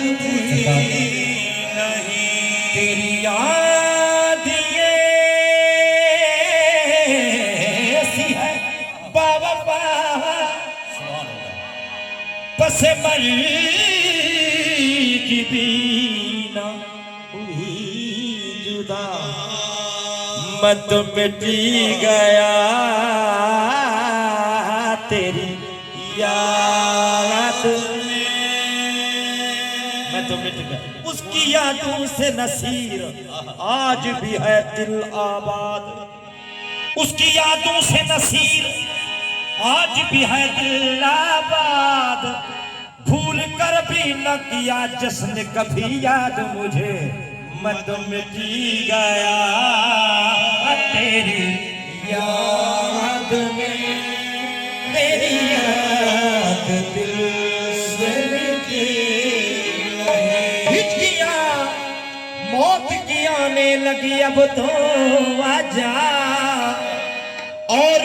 नहीं तेरी याद ये ऐसी है बाबा बस मर की बीना हुई जुदा मैं तो मिटी गया तेरी याद मैं तो मिट गया उसकी यादों से नसीर आज भी है दिल आबाद उसकी यादों से नसीर आज भी है दिल आबाद भूल कर भी न किया जिसने कभी याद मुझे मैं तो मिटी गया तेरी याद में तेरी याद दिल से मिटी हिचकियां मौत की आने लगी अब तो आजा और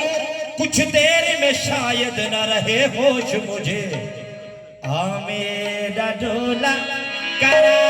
कुछ देर में शायद न रहे होश मुझे आ मेरा डोला करा